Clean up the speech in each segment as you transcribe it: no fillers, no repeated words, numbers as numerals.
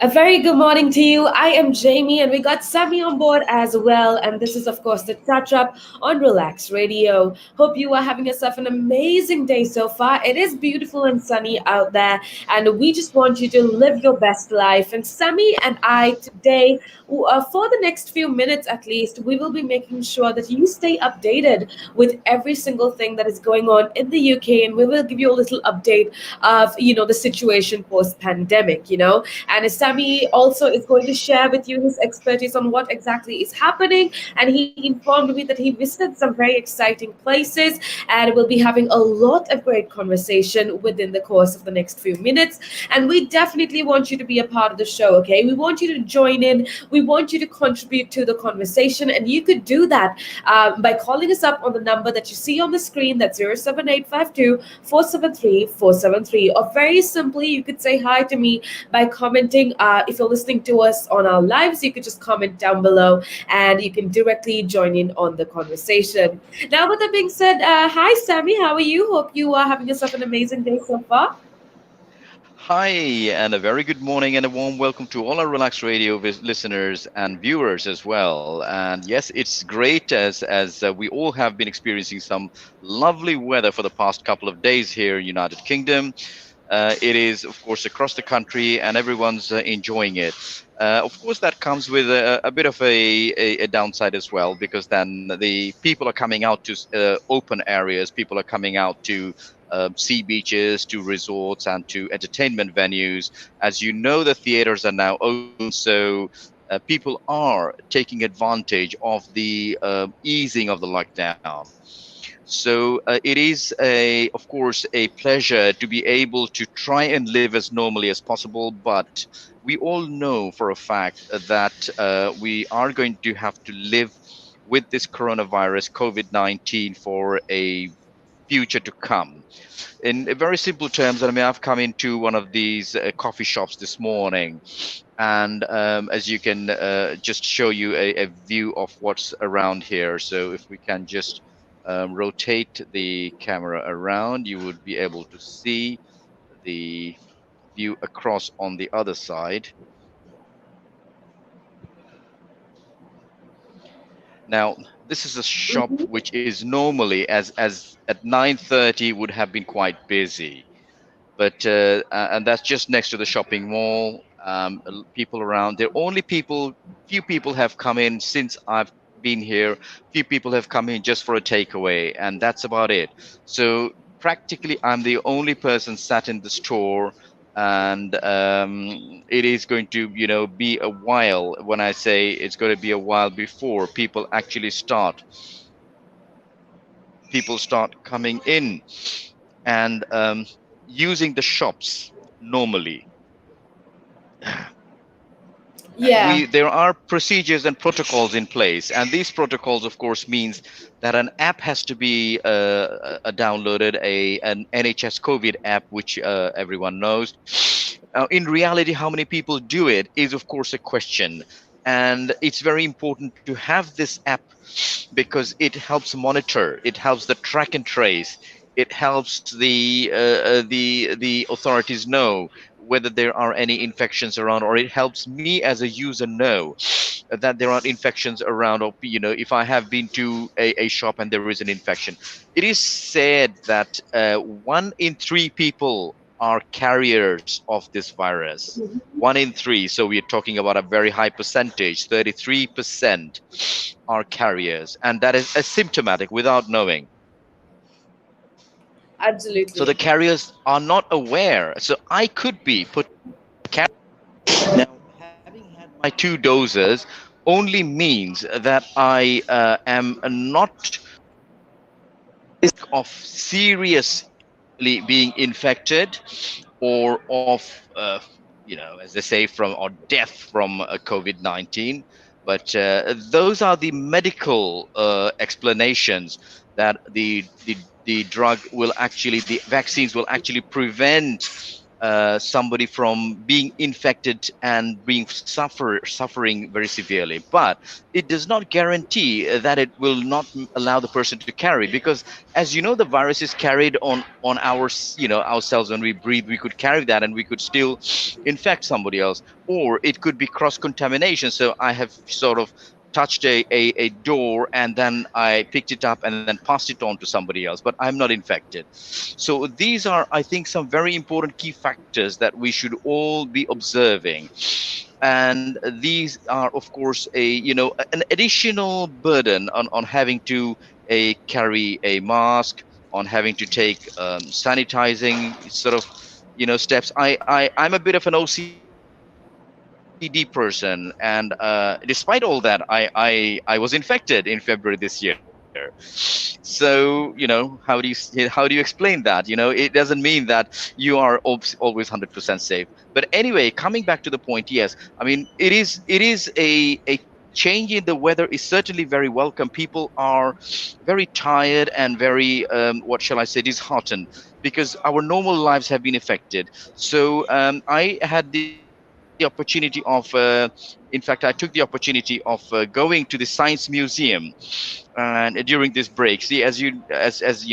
A very good morning to you. I am Jamie, and we got Sammy on board as well. And this is, of course, the touch up on Relax Radio. Hope you are having yourself an amazing day so far. It is beautiful and sunny out there, and we just want you to live your best life. And Sammy and I today, for the next few minutes at least, we will be making sure that you stay updated with every single thing that is going on in the UK, and we will give you a little update of the situation post pandemic. And Sami also is going to share with you his expertise on what exactly is happening. And he informed me that he visited some very exciting places, and we'll be having a lot of great conversation within the course of the next few minutes. And we definitely want you to be a part of the show, okay? We want you to join in. We want you to contribute to the conversation. And you could do that by calling us up on the number that you see on the screen. That's 07852 473 473. Or very simply, you could say hi to me by commenting. If you're listening to us on our lives, you could just comment down below and you can directly join in on the conversation. Now, with that being said, hi, Sammy. How are you? Hope you are having yourself an amazing day so far. Hi, and a very good morning and a warm welcome to all our Relax Radio listeners and viewers as well. And yes, it's great as we all have been experiencing some lovely weather for the past couple of days here in United Kingdom. It is, of course, across the country, and everyone's enjoying it. Of course, that comes with a bit of a downside as well, because then the people are coming out to open areas, people are coming out to sea beaches, to resorts, and to entertainment venues. As you know, the theaters are now open, so people are taking advantage of the easing of the lockdown. So it is of course, a pleasure to be able to try and live as normally as possible. But we all know for a fact that we are going to have to live with this coronavirus, COVID-19, for a future to come. In very simple terms, I mean, I've come into one of these coffee shops this morning, and as you can just show you a view of what's around here. So if we can just rotate the camera around, you would be able to see the view across on the other side. Now, this is a shop Mhm. which is normally, as at 9:30 would have been quite busy, but and that's just next to the shopping mall. People around. There only people, few people have come in since I've been here. Few people have come in just for a takeaway, and that's about it. So practically, I'm the only person sat in the store, and it is going to, be a while. When I say it's going to be a while before people start coming in and using the shops normally. Yeah. We There are procedures and protocols in place, and these protocols, of course, means that an app has to be downloaded, an NHS COVID app, which everyone knows. In reality, how many people do it is, of course, a question, and it's very important to have this app because it helps monitor, it helps the track and trace, it helps the authorities know whether there are any infections around, or it helps me as a user know that there are infections around, or if I have been to a shop and there is an infection. It is said that 1 in 3 people are carriers of this virus. 1 in 3. So we're talking about a very high percentage. 33% are carriers, and that is asymptomatic without knowing. So Absolutely. the carriers are not aware. So I could be put carrier. Now, having had my 2 doses only means that I am not risk of seriously being infected, or of as they say, from or death from COVID-19. But those are the medical explanations, that the drug will actually, the vaccines will actually prevent somebody from being infected and being suffering very severely. But it does not guarantee that it will not allow the person to carry, because as you know, the virus is carried on our ourselves. When we breathe, we could carry that and we could still infect somebody else, or it could be cross contamination. So I have sort of touched a door, and then I picked it up and then passed it on to somebody else, but I'm not infected. So these are, I think, some very important key factors that we should all be observing. And these are, of course, an additional burden on having to carry a mask, on having to take sanitizing sort of steps. I'm a bit of an OCD person, and despite all that, I was infected in February this year. So how do you explain that? It doesn't mean that you are always 100% safe. But anyway, coming back to the point, yes, I mean, it is a change in the weather is certainly very welcome. People are very tired and very what shall I say, disheartened, because our normal lives have been affected. So I had the opportunity of in fact, I took the opportunity of going to the Science Museum, and during this break. See, as you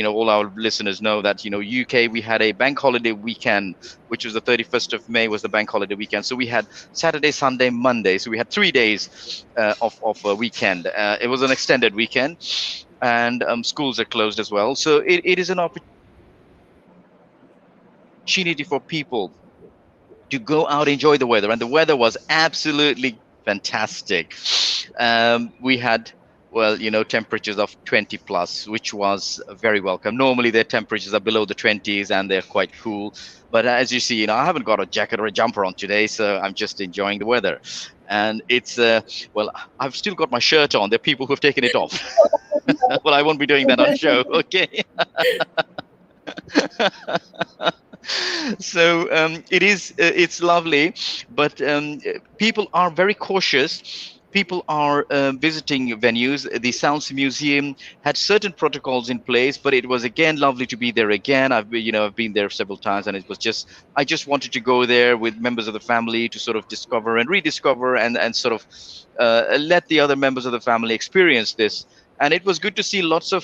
know, all our listeners know that UK, we had a bank holiday weekend, which was the 31st of May was the bank holiday weekend. So we had Saturday, Sunday, Monday. So we had 3 days of a weekend. It was an extended weekend, and schools are closed as well. So it is an opportunity for people to go out, enjoy the weather, and the weather was absolutely fantastic. We had, well, temperatures of 20 plus, which was very welcome. Normally their temperatures are below the 20s and they're quite cool. But as you see, I haven't got a jacket or a jumper on today, so I'm just enjoying the weather. And it's, well, I've still got my shirt on. There are people who've taken it off. Well, I won't be doing that on show, okay? So it's lovely, but people are very cautious. People are visiting venues. The Sounds Museum had certain protocols in place, but it was again lovely to be there again. I've been there several times, and it was just, I just wanted to go there with members of the family to sort of discover and rediscover, and sort of let the other members of the family experience this. And it was good to see lots of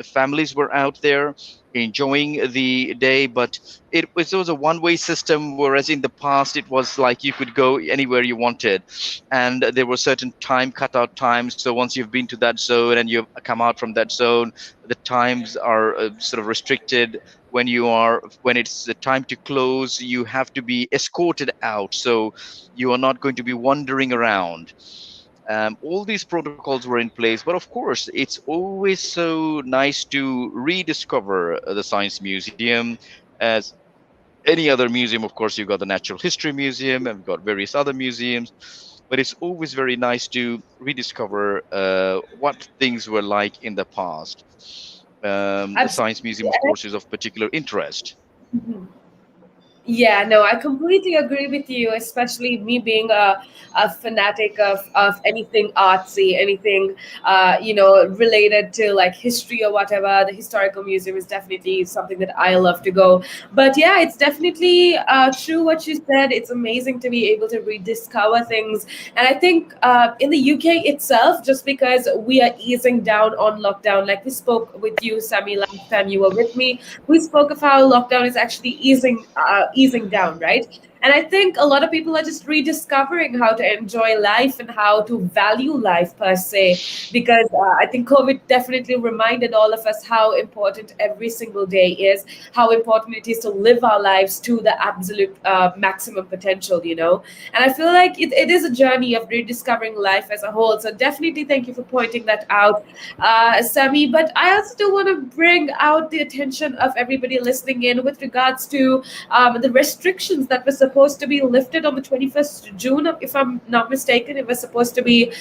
families were out there enjoying the day. But it was a one-way system, whereas in the past it was like you could go anywhere you wanted, and there were certain time cutout times. So once you've been to that zone and you've come out from that zone, the times are sort of restricted. When it's the time to close, you have to be escorted out, so you are not going to be wandering around. All these protocols were in place, but of course, it's always so nice to rediscover the Science Museum. As any other museum, of course, you've got the Natural History Museum, and we've got various other museums, but it's always very nice to rediscover what things were like in the past. The Science Absolutely. Museum, of course, is of particular interest. Yeah, no, I completely agree with you, especially me being a fanatic of anything artsy, anything, related to like history or whatever. The historical museum is definitely something that I love to go. But yeah, it's definitely true what you said. It's amazing to be able to rediscover things. And I think in the UK itself, just because we are easing down on lockdown, like we spoke with you, Sammy, last time you were with me, we spoke of how lockdown is actually easing down, right? And I think a lot of people are just rediscovering how to enjoy life and how to value life per se, because I think COVID definitely reminded all of us how important every single day is, how important it is to live our lives to the absolute maximum potential, And I feel like it is a journey of rediscovering life as a whole. So definitely thank you for pointing that out, Sami. But I also do want to bring out the attention of everybody listening in with regards to the restrictions that were supposed to be lifted on the 21st June, if I'm not mistaken. It was supposed to be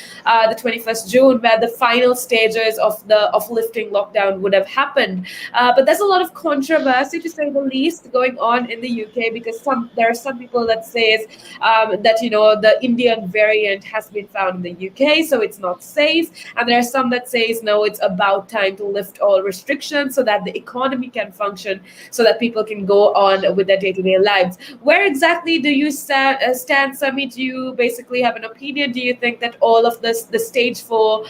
the 21st June, where the final stages of lifting lockdown would have happened. But there's a lot of controversy, to say the least, going on in the UK, because there are some people that says that the Indian variant has been found in the UK, so it's not safe, and there are some that says no, it's about time to lift all restrictions so that the economy can function, so that people can go on with their day-to-day lives. Where exactly do you stand, Sami? Do you basically have an opinion? Do you think that all of this, the stage four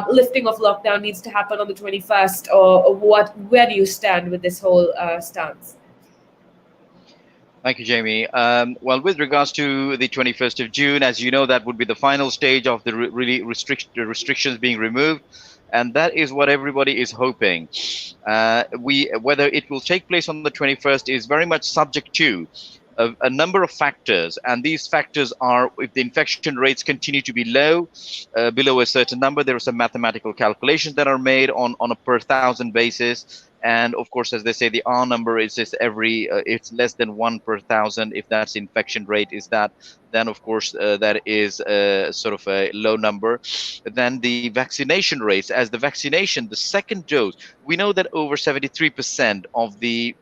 lifting of lockdown, needs to happen on the 21st, or what? Where do you stand with this whole stance? Thank you, Jamie. Well, with regards to the 21st of June, as you know, that would be the final stage of the really the restrictions being removed, and that is what everybody is hoping. Whether it will take place on the 21st is very much subject to a number of factors, and these factors are if the infection rates continue to be low, below a certain number, there are some mathematical calculations that are made on a per thousand basis. And of course, as they say, the R number is just it's less than 1 per 1,000. If that's infection rate is that, then of course that is sort of a low number. Then the vaccination rates, as the vaccination, the second dose, we know that over 73% of the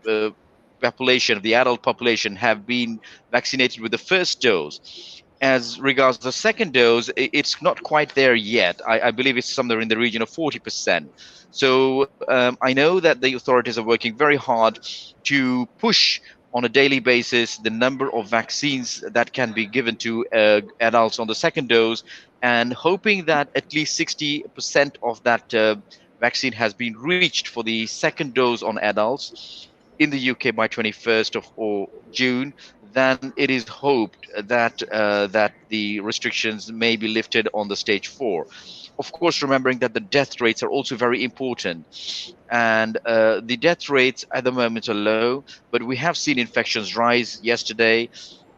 population, of the adult population, have been vaccinated with the first dose. As regards the second dose, it's not quite there yet. I believe it's somewhere in the region of 40%. So I know that the authorities are working very hard to push on a daily basis the number of vaccines that can be given to adults on the second dose, and hoping that at least 60% of that vaccine has been reached for the second dose on adults in the UK by 21st of June. Then it is hoped that that the restrictions may be lifted on the stage four. Of course, remembering that the death rates are also very important, and the death rates at the moment are low, but we have seen infections rise yesterday,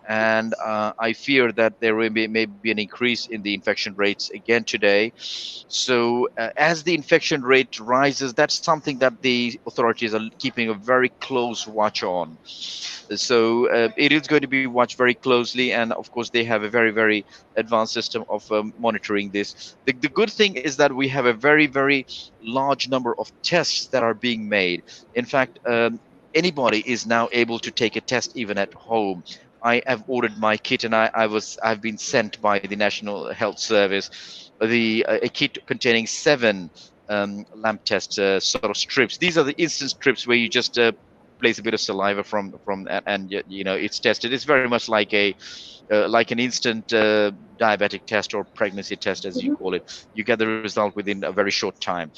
and I fear that there may be an increase in the infection rates again today. So, as the infection rate rises, that's something that the authorities are keeping a very close watch on. So, it is going to be watched very closely, and of course, they have a very advanced system of monitoring this. The good thing is that we have a very large number of tests that are being made. In fact, anybody is now able to take a test even at home. I have ordered my kit, and I've been sent by the National Health Service a kit containing 7 lamp test sort of strips. These are the instant strips where you just place a bit of saliva from and it's tested. It's very much like an instant diabetic test or pregnancy test, as you call it. You get the result within a very short time.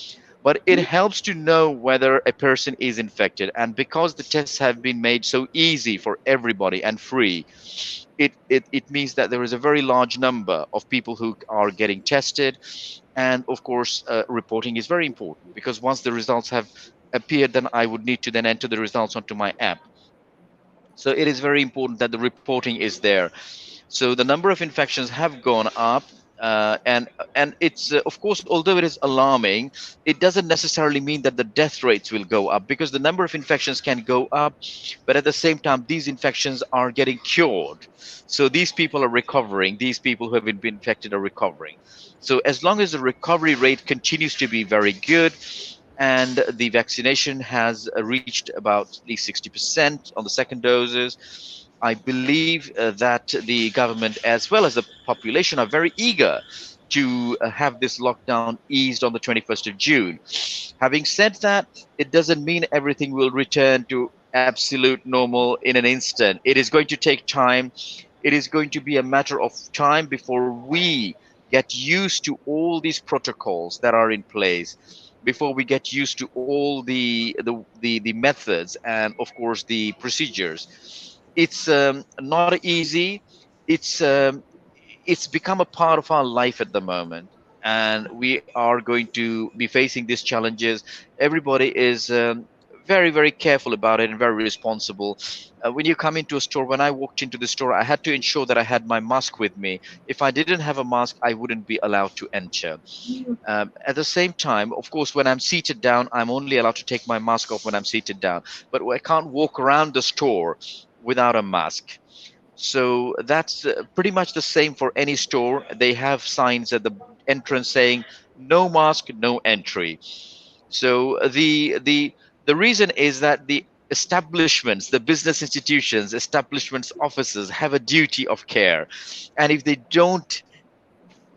But it helps to know whether a person is infected. And because the tests have been made so easy for everybody and free, it means that there is a very large number of people who are getting tested. And of course, reporting is very important, because once the results have appeared, then I would need to then enter the results onto my app. So it is very important that the reporting is there. So the number of infections have gone up, and it's of course, although it is alarming, it doesn't necessarily mean that the death rates will go up, because the number of infections can go up, but at the same time, these infections are getting cured. So these people are recovering. These people who have been infected are recovering. So as long as the recovery rate continues to be very good, and the vaccination has reached about at least 60% on the second doses, I believe that the government as well as the population are very eager to have this lockdown eased on the 21st of June. Having said that, it doesn't mean everything will return to absolute normal in an instant. It is going to take time. It is going to be a matter of time before we get used to all these protocols that are in place, before we get used to all the methods and of course the procedures. It's not easy. It's it's become a part of our life at the moment, and we are going to be facing these challenges. Everybody is very careful about it and very responsible. When you come into a store, when I walked into the store, I had to ensure that I had my mask with me. If I didn't have a mask, I wouldn't be allowed to enter. At the same time, of course, when I'm seated down, I'm only allowed to take my mask off when I'm seated down. But I can't walk around the store without a mask. So that's pretty much the same for any store. They have signs at the entrance saying no mask, no entry. So the reason is that the establishments, the business institutions, establishments, offices have a duty of care, and if they don't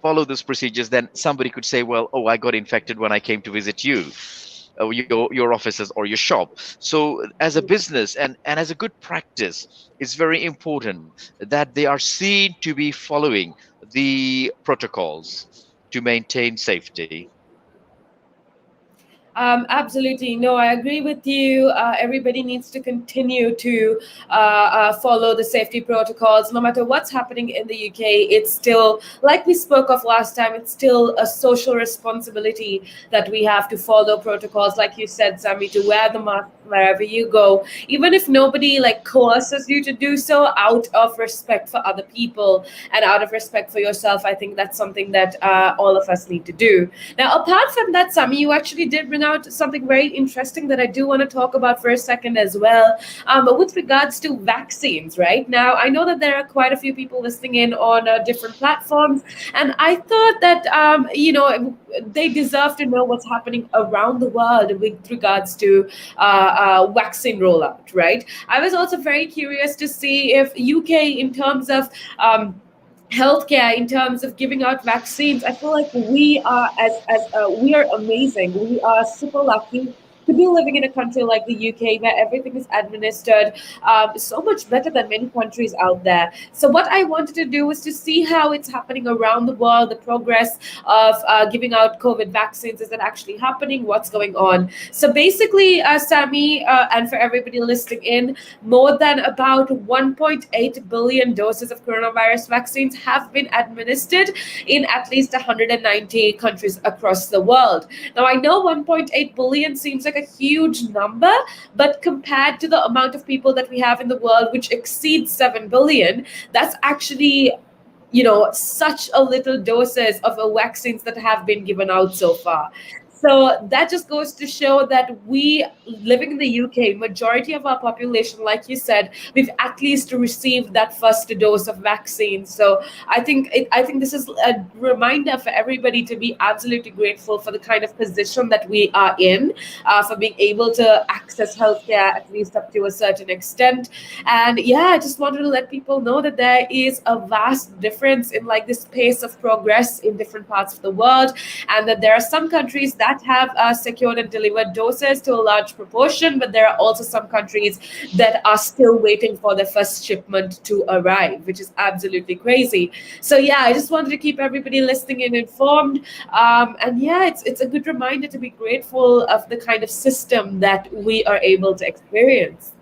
follow those procedures, then somebody could say, well, oh, I got infected when I came to visit you, your offices or your shop. So as a business and as a good practice, it's very important that they are seen to be following the protocols to maintain safety. Absolutely. No, I agree with you. Everybody needs to continue to follow the safety protocols. No matter what's happening in the UK, it's still, like we spoke of last time, it's still a social responsibility that we have to follow protocols. Like you said, Sami, to wear the mask wherever you go, even if nobody like coerces you to do so, out of respect for other people and out of respect for yourself. I think that's something that all of us need to do. Now, apart from that, Sami, you actually did bring out something very interesting that I do want to talk about for a second as well, with regards to vaccines, right? Now, I know that there are quite a few people listening in on different platforms, and I thought that, they deserve to know what's happening around the world with regards to vaccine rollout, right? I was also very curious to see if UK, in terms of healthcare, in terms of giving out vaccines, I feel like we are we are amazing, we are super lucky to be living in a country like the UK where everything is administered so much better than many countries out there. So what I wanted to do was to see how it's happening around the world, the progress of giving out COVID vaccines. Is it actually happening? What's going on? So basically, Sami, and for everybody listening in, more than about 1.8 billion doses of coronavirus vaccines have been administered in at least 190 countries across the world. Now, I know 1.8 billion seems like a huge number, but compared to the amount of people that we have in the world, which exceeds 7 billion, that's actually, such a little doses of vaccines that have been given out so far. So that just goes to show that we, living in the UK, majority of our population, like you said, we've at least received that first dose of vaccine. So I think this is a reminder for everybody to be absolutely grateful for the kind of position that we are in, for being able to access healthcare at least up to a certain extent. And yeah, I just wanted to let people know that there is a vast difference in like this pace of progress in different parts of the world, and that there are some countries that have secured and delivered doses to a large proportion, but there are also some countries that are still waiting for their first shipment to arrive, which is absolutely crazy. So yeah, I just wanted to keep everybody listening and informed. And yeah, it's a good reminder to be grateful of the kind of system that we are able to experience.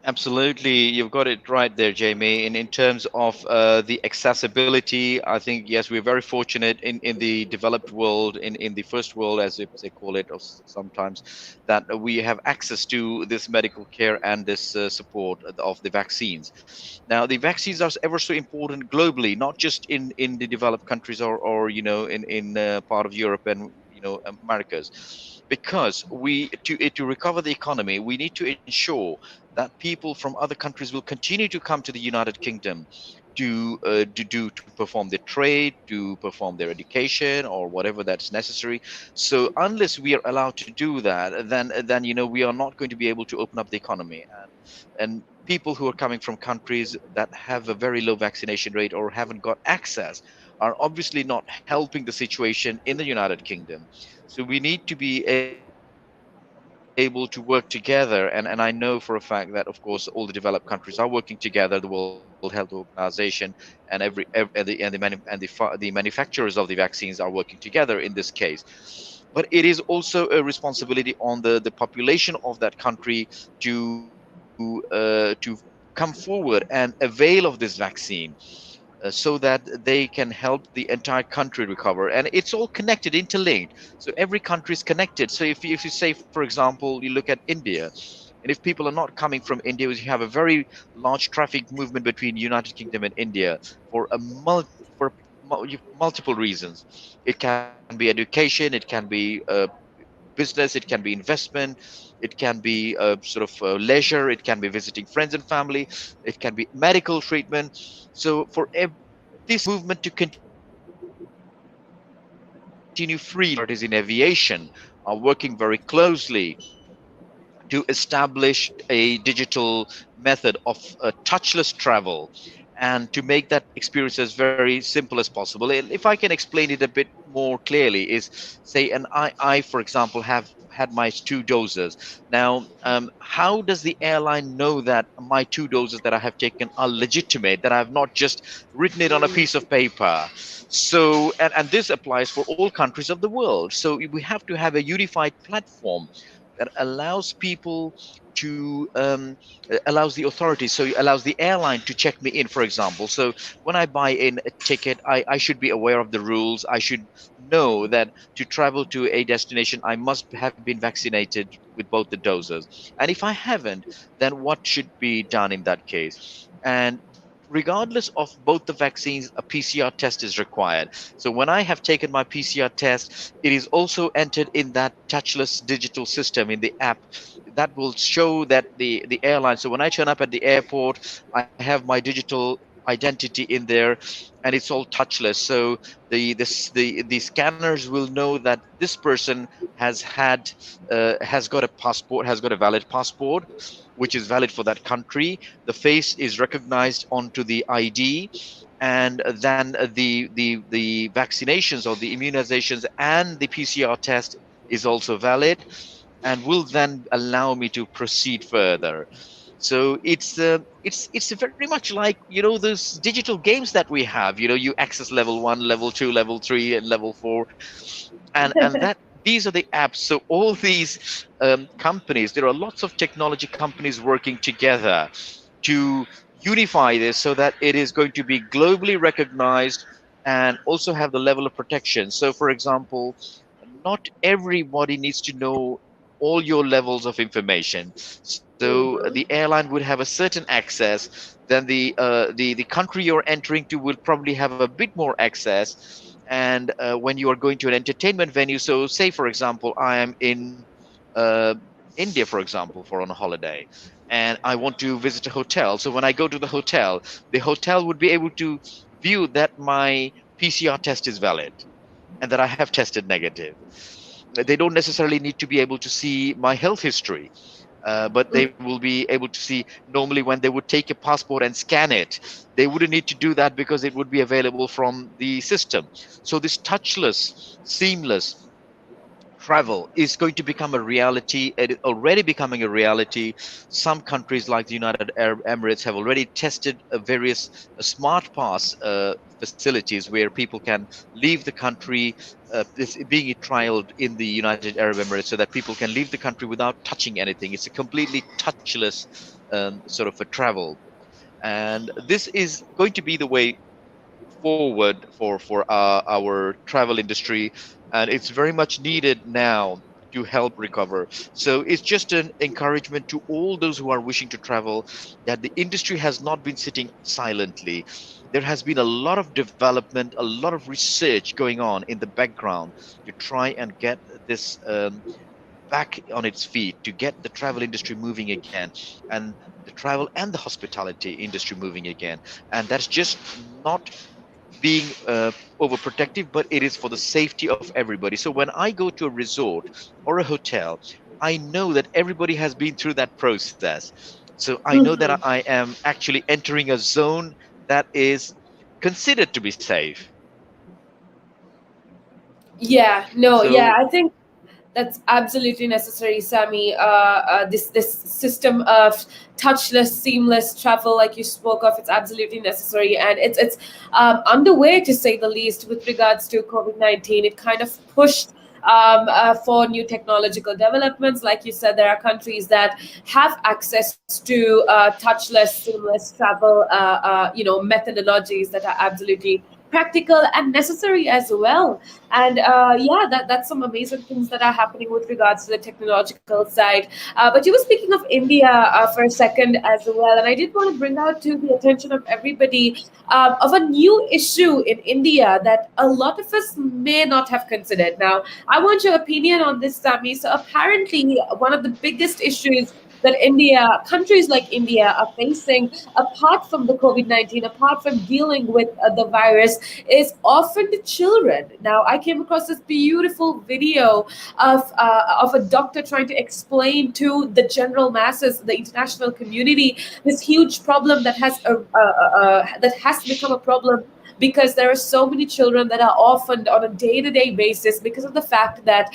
Absolutely, you've got it right there, Jamie. In terms of the accessibility, I think yes, we're very fortunate in the developed world, in the first world, as they call it, sometimes, that we have access to this medical care and this support of the vaccines. Now, the vaccines are ever so important globally, not just in the developed countries or in part of Europe and Americas, because to recover the economy, we need to ensure that people from other countries will continue to come to the United Kingdom to perform their trade, to perform their education, or whatever that's necessary. So unless we are allowed to do that, then we are not going to be able to open up the economy. And people who are coming from countries that have a very low vaccination rate or haven't got access are obviously not helping the situation in the United Kingdom. So we need to be able to work together, and I know for a fact that, of course, all the developed countries are working together, the World Health Organization and the manufacturers of the vaccines are working together in this case. But it is also a responsibility on the population of that country to come forward and avail of this vaccine, so that they can help the entire country recover. And it's all connected, interlinked. So every country is connected. So if you say, for example, you look at India, and if people are not coming from India, you have a very large traffic movement between United Kingdom and India for multiple reasons. It can be education, it can be business, it can be investment, it can be sort of leisure, it can be visiting friends and family, it can be medical treatment. So for this movement to continue freely, authorities in aviation are working very closely to establish a digital method of touchless travel and to make that experience as very simple as possible. And if I can explain it a bit more clearly, is say I for example, have had my two doses. Now, how does the airline know that my two doses that I have taken are legitimate, that I have not just written it on a piece of paper? So, and this applies for all countries of the world. So we have to have a unified platform that allows people to allows the authorities, so it allows the airline to check me in, for example. So when I buy in a ticket, I should be aware of the rules. I should know that to travel to a destination I must have been vaccinated with both the doses, and if I haven't, then what should be done in that case. And regardless of both the vaccines, a PCR test is required. So when I have taken my PCR test, it is also entered in that touchless digital system in the app that will show that the airline. So when I turn up at the airport, I have my digital identity in there, and it's all touchless. So the scanners will know that this person has got a passport, has got a valid passport, which is valid for that country. The face is recognized onto the ID, and then the vaccinations or the immunizations and the PCR test is also valid, and will then allow me to proceed further. So it's very much like, those digital games that we have. You access level 1, level 2, level 3, and level 4, and that these are the apps. So all these companies, there are lots of technology companies working together to unify this so that it is going to be globally recognized and also have the level of protection. So for example, not everybody needs to know all your levels of information. So the Mhm. airline would have a certain access, then the country you're entering to will probably have a bit more access. And when you are going to an entertainment venue, so say for example I am in uh, India, for example, for on a holiday, and I want to visit a hotel. So when I go to the hotel would be able to view that my PCR test is valid and that I have tested negative. They don't necessarily need to be able to see my health history, but they will be able to see. Normally, when they would take a passport and scan it, they wouldn't need to do that because it would be available from the system. So this touchless, seamless travel is going to become a reality. It is already becoming a reality. Some countries like the United Arab Emirates have already tested various smart pass facilities where people can leave the country, this being trialed in the United Arab Emirates, so that people can leave the country without touching anything. It's a completely touchless sort of a travel, and this is going to be the way forward for our travel industry, and it's very much needed now to help recover. So it's just an encouragement to all those who are wishing to travel, that the industry has not been sitting silently. There has been a lot of development, a lot of research going on in the background to try and get this back on its feet, to get the travel industry moving again, and the travel and the hospitality industry moving again. And that's just not being overprotective, but it is for the safety of everybody. So when I go to a resort or a hotel, I know that everybody has been through that process. So I know that Mhm. I am actually entering a zone that is considered to be safe. Yeah, no, yeah, So I think that's absolutely necessary, Sammy. This system of touchless, seamless travel, like you spoke of, it's absolutely necessary, and it's underway to say the least. With regards to COVID-19, it kind of pushed for new technological developments. Like you said, there are countries that have access to touchless, seamless travel, methodologies that are absolutely practical and necessary as well. And yeah, that's some amazing things that are happening with regards to the technological side. But you were speaking of India for a second as well, and I did want to bring out to the attention of everybody of a new issue in India that a lot of us may not have considered. Now, I want your opinion on this, Sami. So apparently, one of the biggest issues that countries like India are facing, apart from the COVID-19, apart from dealing with the virus, is often the children. Now, I came across this beautiful video of a doctor trying to explain to the general masses, the international community, this huge problem that has become a problem because there are so many children that are orphaned on a day-to-day basis because of the fact that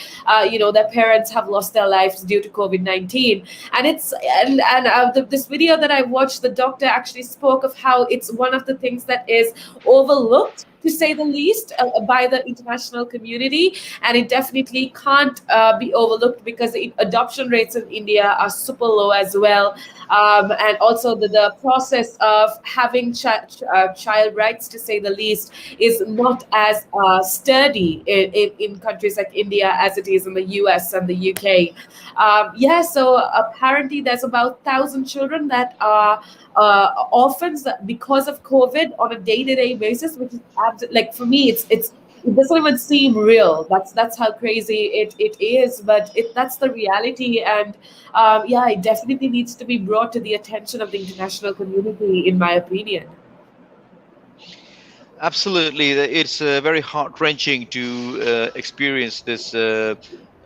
their parents have lost their lives due to COVID-19. And this video that I watched, the doctor actually spoke of how it's one of the things that is overlooked, to say the least, by the international community, and it definitely can't be overlooked because the adoption rates in India are super low as well. And also the process of having child rights, to say the least, is not as sturdy in countries like India as it is in the US and the UK. Yeah, so apparently there's about 1,000 children that are orphans because of COVID on a day-to-day basis, which is like, for me, it doesn't even seem real. That's how crazy it is, but that's the reality. And yeah, it definitely needs to be brought to the attention of the international community, in my opinion. Absolutely, it's very heart-wrenching to experience this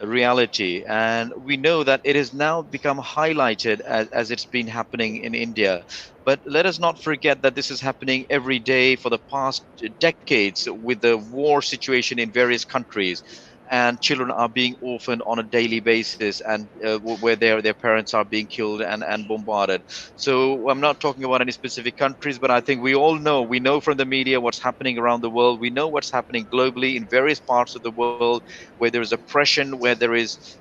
reality, and we know that it has now become highlighted as it's been happening in India. But let us not forget that this is happening every day for the past decades with the war situation in various countries, and children are being orphaned on a daily basis, and where their parents are being killed and bombarded. So I'm not talking about any specific countries, but I think we know from the media what's happening around the world. We know what's happening globally in various parts of the world where there is oppression, where there is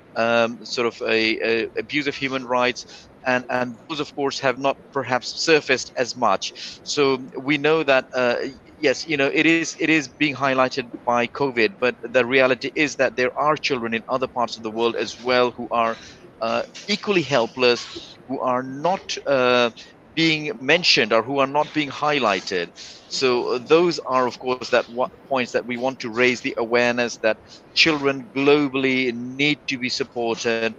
sort of a abuse of human rights. And those, of course, have not perhaps surfaced as much. So we know that yes, it is being highlighted by COVID, but the reality is that there are children in other parts of the world as well who are equally helpless, who are not being mentioned or who are not being highlighted. So those are, of course, points that we want to raise the awareness that children globally need to be supported,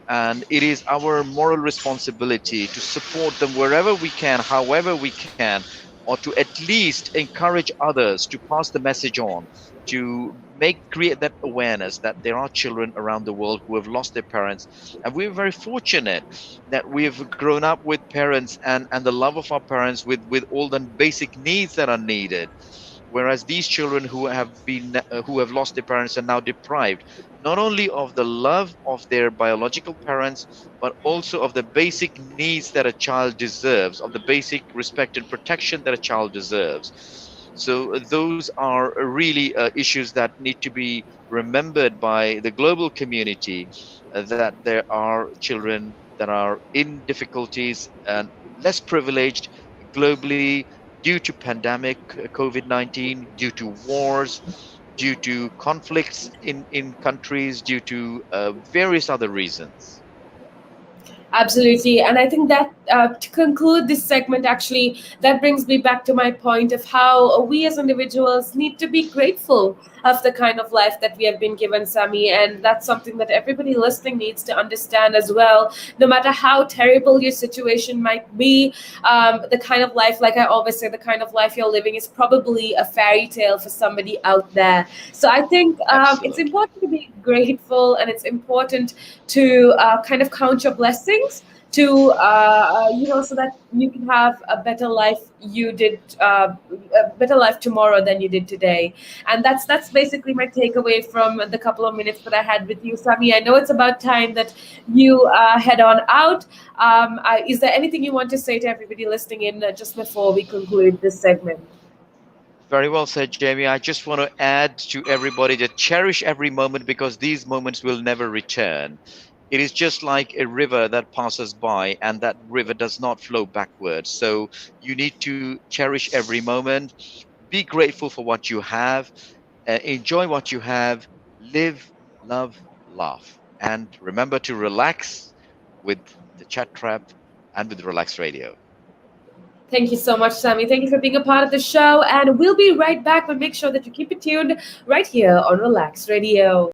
and it is our moral responsibility to support them wherever we can, however we can, or to at least encourage others to pass the message on, to create that awareness that there are children around the world who have lost their parents. And we're very fortunate that we've grown up with parents, and the love of our parents, with all the basic needs that are needed, whereas these children who have lost their parents are now deprived not only of the love of their biological parents, but also of the basic needs that a child deserves, of the basic respect and protection that a child deserves. So those are really issues that need to be remembered by the global community, that there are children that are in difficulties and less privileged globally, due to pandemic COVID-19, due to wars, due to conflicts in countries, due to various other reasons. Absolutely. And I think that to conclude this segment, actually, that brings me back to my point of how we as individuals need to be grateful of the kind of life that we have been given, Sami. And that's something that everybody listening needs to understand as well. No matter how terrible your situation might be, the kind of life, like I always say, the kind of life you're living is probably a fairy tale for somebody out there. So I think it's Absolutely. important to be grateful, and it's important to kind of count your blessings, to so that you can have a better life a better life tomorrow than you did today. And that's basically my takeaway from the couple of minutes that I had with you, Sami. I know it's about time that you head on out. Is there anything you want to say to everybody listening in just before we conclude this segment? Very well said, Jamie. I just want to add to everybody to cherish every moment, because these moments will never return. It is just like a river that passes by, and that river does not flow backwards. So you need to cherish every moment, Be grateful for what you have. Enjoy what you have. Live, love, laugh. And remember to relax with the Chat Trap and with Relax Radio. Thank you so much, Sammy. Thank you for being a part of the show. And we'll be right back, but make sure that you keep it tuned right here on Relax Radio.